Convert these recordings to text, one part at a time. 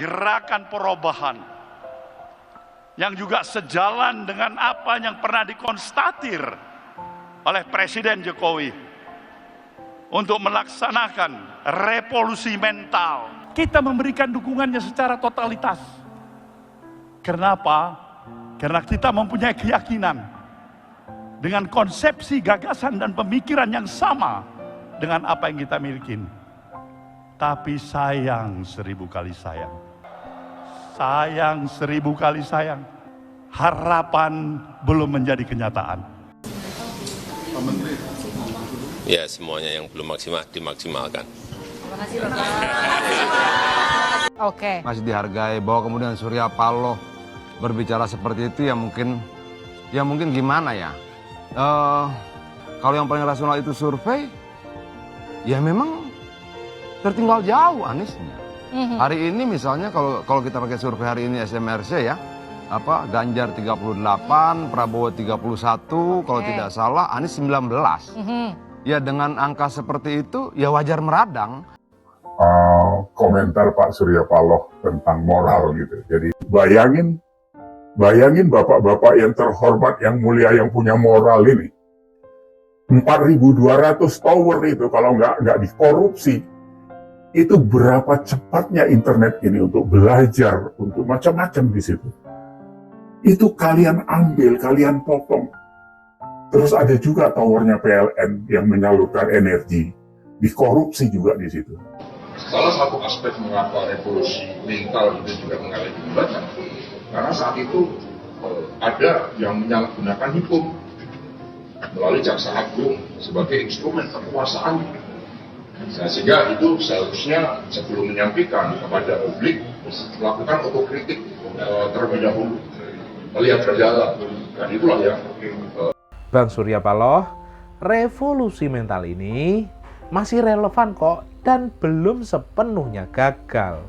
gerakan perubahan yang juga sejalan dengan apa yang pernah dikonstatir oleh Presiden Jokowi untuk melaksanakan revolusi mental. Kita memberikan dukungannya secara totalitas. Kenapa? Karena kita mempunyai keyakinan dengan konsepsi, gagasan, dan pemikiran yang sama dengan apa yang kita miliki. Tapi sayang, 1000 kali sayang. Sayang, 1000 kali sayang. Harapan belum menjadi kenyataan. Pak Menteri. Ya, semuanya yang belum maksimal dimaksimalkan. Terima kasih, Bapak. Oke. Masih dihargai, bahwa kemudian Surya Paloh berbicara seperti itu ya mungkin gimana ya? Kalau yang paling rasional itu survei, ya memang tertinggal jauh Aniesnya. Hari ini misalnya kalau kita pakai survei hari ini SMRC ya, Ganjar 38, Prabowo 31, kalau tidak salah Anies 19. Ya dengan angka seperti itu ya wajar meradang. Komentar Pak Surya Paloh tentang moral gitu. Jadi bayangin bapak-bapak yang terhormat, yang mulia, yang punya moral ini. 4.200 tower itu kalau nggak dikorupsi, itu berapa cepatnya internet ini untuk belajar, untuk macam-macam di situ. Itu kalian ambil, kalian potong. Terus ada juga towernya PLN yang menyalurkan energi, dikorupsi juga di situ. Salah satu aspek mengapa revolusi mental itu juga mengalami hambatan, karena saat itu ada yang menyalahgunakan hukum melalui jaksa agung sebagai instrumen kekuasaan. Sehingga itu seharusnya sebelum menyampaikan kepada publik, lakukan otokritik terlebih dahulu, melihat ke dalam, dan itulah yang Bang Surya Paloh, revolusi mental ini masih relevan kok dan belum sepenuhnya gagal.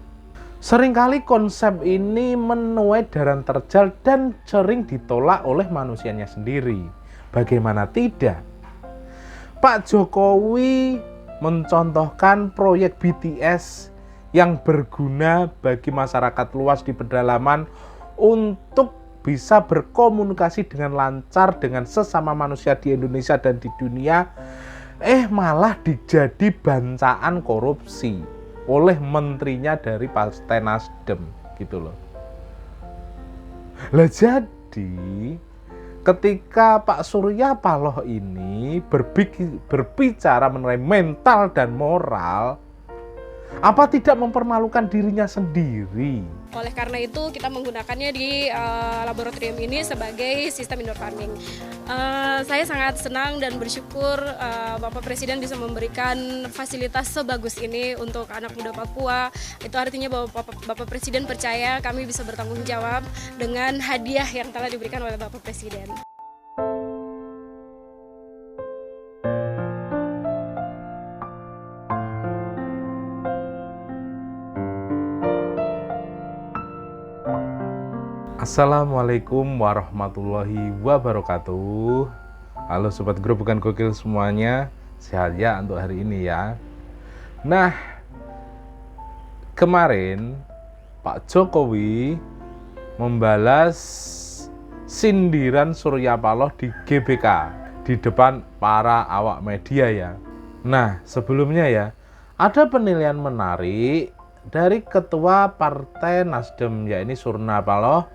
Seringkali konsep ini menuai daran terjal dan sering ditolak oleh manusianya sendiri. Bagaimana tidak? Pak Jokowi mencontohkan proyek BTS yang berguna bagi masyarakat luas di pedalaman untuk bisa berkomunikasi dengan lancar dengan sesama manusia di Indonesia dan di dunia, malah dijadi bancaan korupsi oleh menterinya dari Partai Nasdem gitu loh. Lah jadi ketika Pak Surya Paloh ini berbicara mengenai mental dan moral, apa tidak mempermalukan dirinya sendiri? Oleh karena itu kita menggunakannya di laboratorium ini sebagai sistem indoor farming. Saya sangat senang dan bersyukur Bapak Presiden bisa memberikan fasilitas sebagus ini untuk anak muda Papua. Itu artinya bahwa Bapak Presiden percaya kami bisa bertanggung jawab dengan hadiah yang telah diberikan oleh Bapak Presiden. Assalamualaikum warahmatullahi wabarakatuh. Halo Sobat Grup Bukan Gokil semuanya, sehat ya untuk hari ini ya. Nah, kemarin Pak Jokowi membalas sindiran Surya Paloh di GBK di depan para awak media ya. Nah, sebelumnya ya, ada penilaian menarik dari Ketua Partai Nasdem yakni Surya Paloh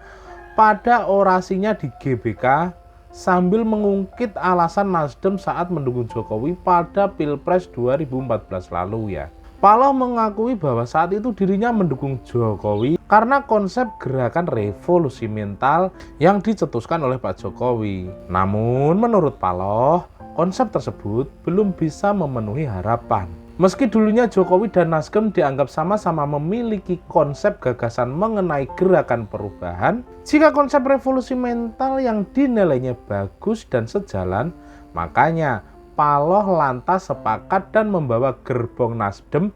pada orasinya di GBK sambil mengungkit alasan Nasdem saat mendukung Jokowi pada Pilpres 2014 lalu ya. Paloh mengakui bahwa saat itu dirinya mendukung Jokowi karena konsep gerakan revolusi mental yang dicetuskan oleh Pak Jokowi. Namun menurut Paloh, konsep tersebut belum bisa memenuhi harapan. Meski dulunya Jokowi dan Nasdem dianggap sama-sama memiliki konsep gagasan mengenai gerakan perubahan, jika konsep revolusi mental yang dinilainya bagus dan sejalan, makanya Paloh lantas sepakat dan membawa gerbong Nasdem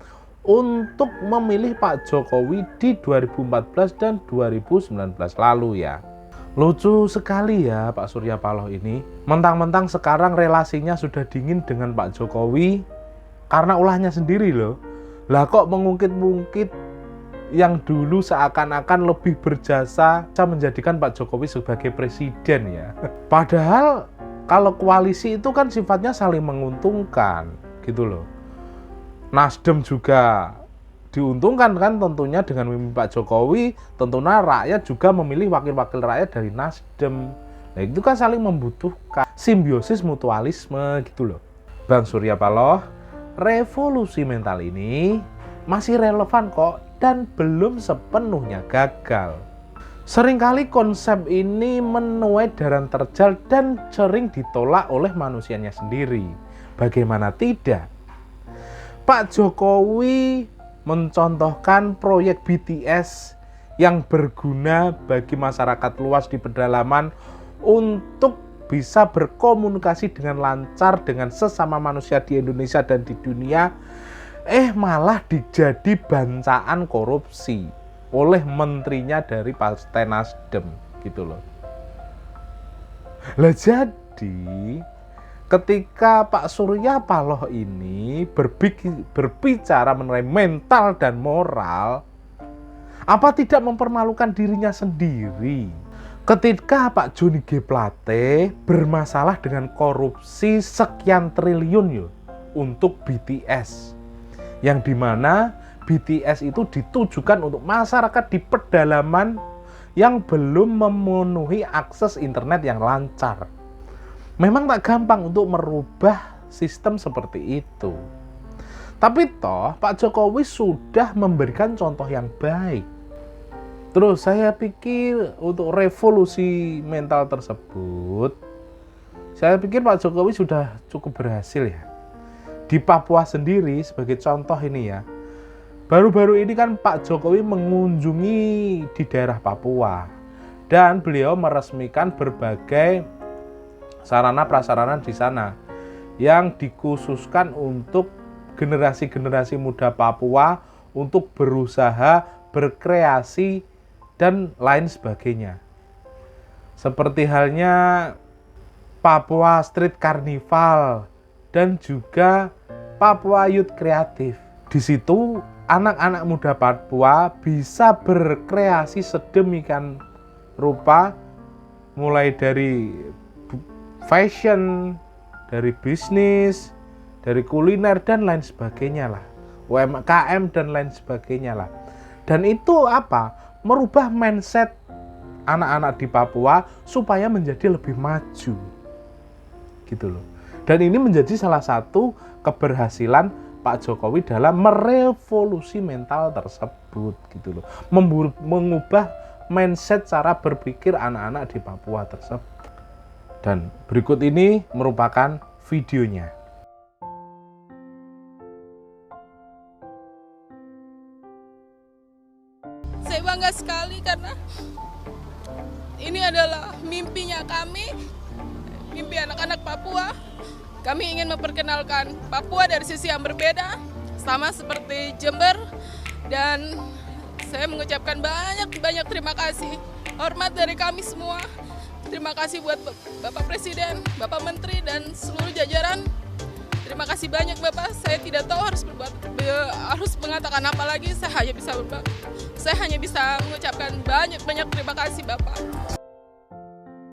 untuk memilih Pak Jokowi di 2014 dan 2019 lalu ya. Lucu sekali ya Pak Surya Paloh ini, mentang-mentang sekarang relasinya sudah dingin dengan Pak Jokowi, karena ulahnya sendiri loh. Lah kok mengungkit-ungkit yang dulu seakan-akan lebih berjasa menjadikan Pak Jokowi sebagai presiden ya. Padahal kalau koalisi itu kan sifatnya saling menguntungkan gitu loh. Nasdem juga diuntungkan kan tentunya dengan memimpin Pak Jokowi, tentunya rakyat juga memilih wakil-wakil rakyat dari Nasdem. Nah itu kan saling membutuhkan, simbiosis mutualisme gitu loh. Bang Surya Paloh, revolusi mental ini masih relevan kok dan belum sepenuhnya gagal. Seringkali konsep ini menuai darah terjal dan sering ditolak oleh manusianya sendiri. Bagaimana tidak? Pak Jokowi mencontohkan proyek BTS yang berguna bagi masyarakat luas di pedalaman untuk bisa berkomunikasi dengan lancar dengan sesama manusia di Indonesia dan di dunia, malah dijadi bancaan korupsi oleh menterinya dari Partai Nasdem gitu loh. Lah jadi ketika Pak Surya Paloh ini berbicara mengenai mental dan moral, apa tidak mempermalukan dirinya sendiri? Ketika Pak Johnny G. Plate bermasalah dengan korupsi sekian triliun untuk BTS, yang dimana BTS itu ditujukan untuk masyarakat di pedalaman yang belum memenuhi akses internet yang lancar. Memang tak gampang untuk merubah sistem seperti itu. Tapi toh Pak Jokowi sudah memberikan contoh yang baik. Terus saya pikir untuk revolusi mental tersebut, saya pikir Pak Jokowi sudah cukup berhasil ya. Di Papua sendiri sebagai contoh ini ya, baru-baru ini kan Pak Jokowi mengunjungi di daerah Papua dan beliau meresmikan berbagai sarana prasarana di sana yang dikhususkan untuk generasi-generasi muda Papua untuk berusaha, berkreasi dan lain sebagainya. Seperti halnya Papua Street Carnival dan juga Papua Youth Kreatif. Di situ anak-anak muda Papua bisa berkreasi sedemikian rupa, mulai dari fashion, dari bisnis, dari kuliner dan lain sebagainya lah, UMKM dan lain sebagainya lah. Dan itu apa? Merubah mindset anak-anak di Papua supaya menjadi lebih maju gitu loh. Dan ini menjadi salah satu keberhasilan Pak Jokowi dalam merevolusi mental tersebut gitu loh, mengubah mindset cara berpikir anak-anak di Papua tersebut. Dan berikut ini merupakan videonya. Saya bangga sekali karena ini adalah mimpinya kami, mimpi anak-anak Papua. Kami ingin memperkenalkan Papua dari sisi yang berbeda, sama seperti Jember. Dan saya mengucapkan banyak terima kasih, hormat dari kami semua. Terima kasih buat Bapak Presiden, Bapak Menteri, dan seluruh jajaran. Terima kasih banyak Bapak. Saya tidak tahu harus mengatakan apa lagi. Saya hanya bisa mengucapkan banyak terima kasih Bapak.